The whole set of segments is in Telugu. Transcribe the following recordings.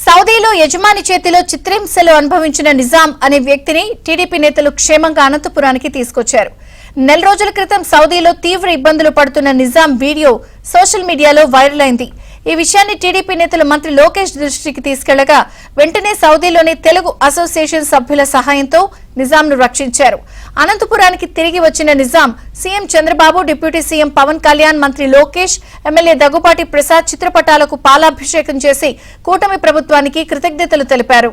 సౌదీలో యజమాని చేతిలో చిత్రహింసలు అనుభవించిన నిజాం అనే వ్యక్తిని టీడీపీ నేతలు క్షేమంగా అనంతపురానికి తీసుకొచ్చారు. నెల రోజుల క్రితం సౌదీలో తీవ్ర ఇబ్బందులు పడుతున్న నిజాం వీడియో సోషల్ మీడియాలో వైరల్ అయింది. ఈ విషయాన్ని టీడీపీ నేతలు మంత్రి లోకేష్ దృష్టికి తీసుకెళ్లగా వెంటనే సౌదీలోని తెలుగు అసోసియేషన్ సభ్యుల సహాయంతో నిజాంను రక్షించారు. అనంతపురానికి తిరిగి వచ్చిన నిజాం CM Chandrababu, deputy CM Pawan Kalyan, మంత్రి లోకేష్, ఎమ్మెల్యే దగ్గుబాటి ప్రసాద్ చిత్రపటాలకు పాలాభిషేకం చేసి కూటమి ప్రభుత్వానికి కృతజ్ఞతలు తెలిపారు.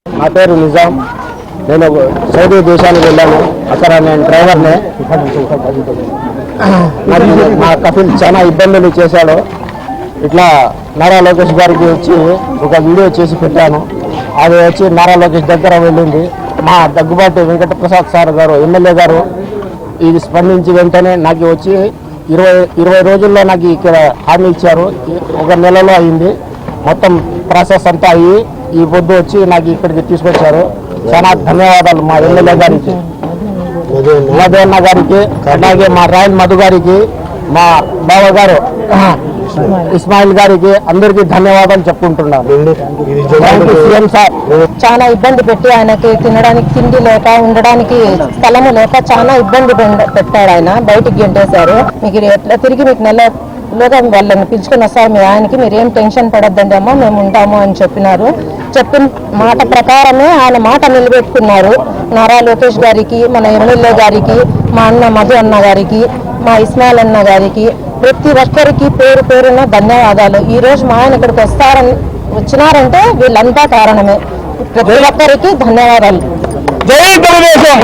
నా పేరు నిజాం. నేను సౌదీ దేశానికి వెళ్ళాను. అక్కడ నేను డ్రైవర్ని. నా కపిల్ చాలా ఇబ్బందులు చేశాడు. ఇట్లా నారా లోకేష్ గారికి వచ్చి ఒక వీడియో చేసి పెట్టాను. అది వచ్చి నారా లోకేష్ దగ్గర వెళ్ళింది. మా దగ్గుబాటి వెంకట ప్రసాద్ సార్ గారు, ఎమ్మెల్యే గారు ఇది స్పందించి వెంటనే నాకు వచ్చి 20 రోజుల్లో నాకు ఇక్కడ హామీ ఇచ్చారు. ఒక నెలలో అయింది. మొత్తం ప్రాసెస్ అంతా అయ్యి ఈ పొద్దు వచ్చి నాకు ఇక్కడికి తీసుకొచ్చారు. చాలా ధన్యవాదాలు మా ఎమ్మెల్యే గారికి, మధున్న గారికి, అలాగే మా రాయల్ మధు గారికి, మా బావ గారు ఇస్మాయిల్ గారికి, అందరికీ ధన్యవాదాలు చెప్పుకుంటున్నాను. సీఎం సార్ చాలా ఇబ్బంది పెట్టి ఆయనకి తినడానికి తిండి లేక, ఉండడానికి స్థలము లేక చాలా ఇబ్బంది పెట్టాడు. ఆయన బయటికి గెంటేశారు. మీకు ఎట్లా తిరిగి మీకు నెలలోగా వాళ్ళని పిలుచుకొని వస్తారు. మీ ఆయనకి మీరేం టెన్షన్ పడద్దండి అమ్మా, మేము ఉంటాము అని చెప్పినారు. చెప్పిన మాట ప్రకారమే ఆయన మాట నిలబెట్టుకున్నారు. నారా లోకేష్ గారికి, మన ఎమ్మెల్యే గారికి, మా అన్న మధు అన్న గారికి, మా ఇస్మాయిల్ అన్న గారికి, ప్రతి ఒక్కరికి పేరు పేరున ధన్యవాదాలు. ఈ రోజు మా ఆయన ఇక్కడికి వచ్చినారంటే వీళ్ళంతా కారణమే. ప్రతి ఒక్కరికి ధన్యవాదాలు. జై తెలుగుదేశం.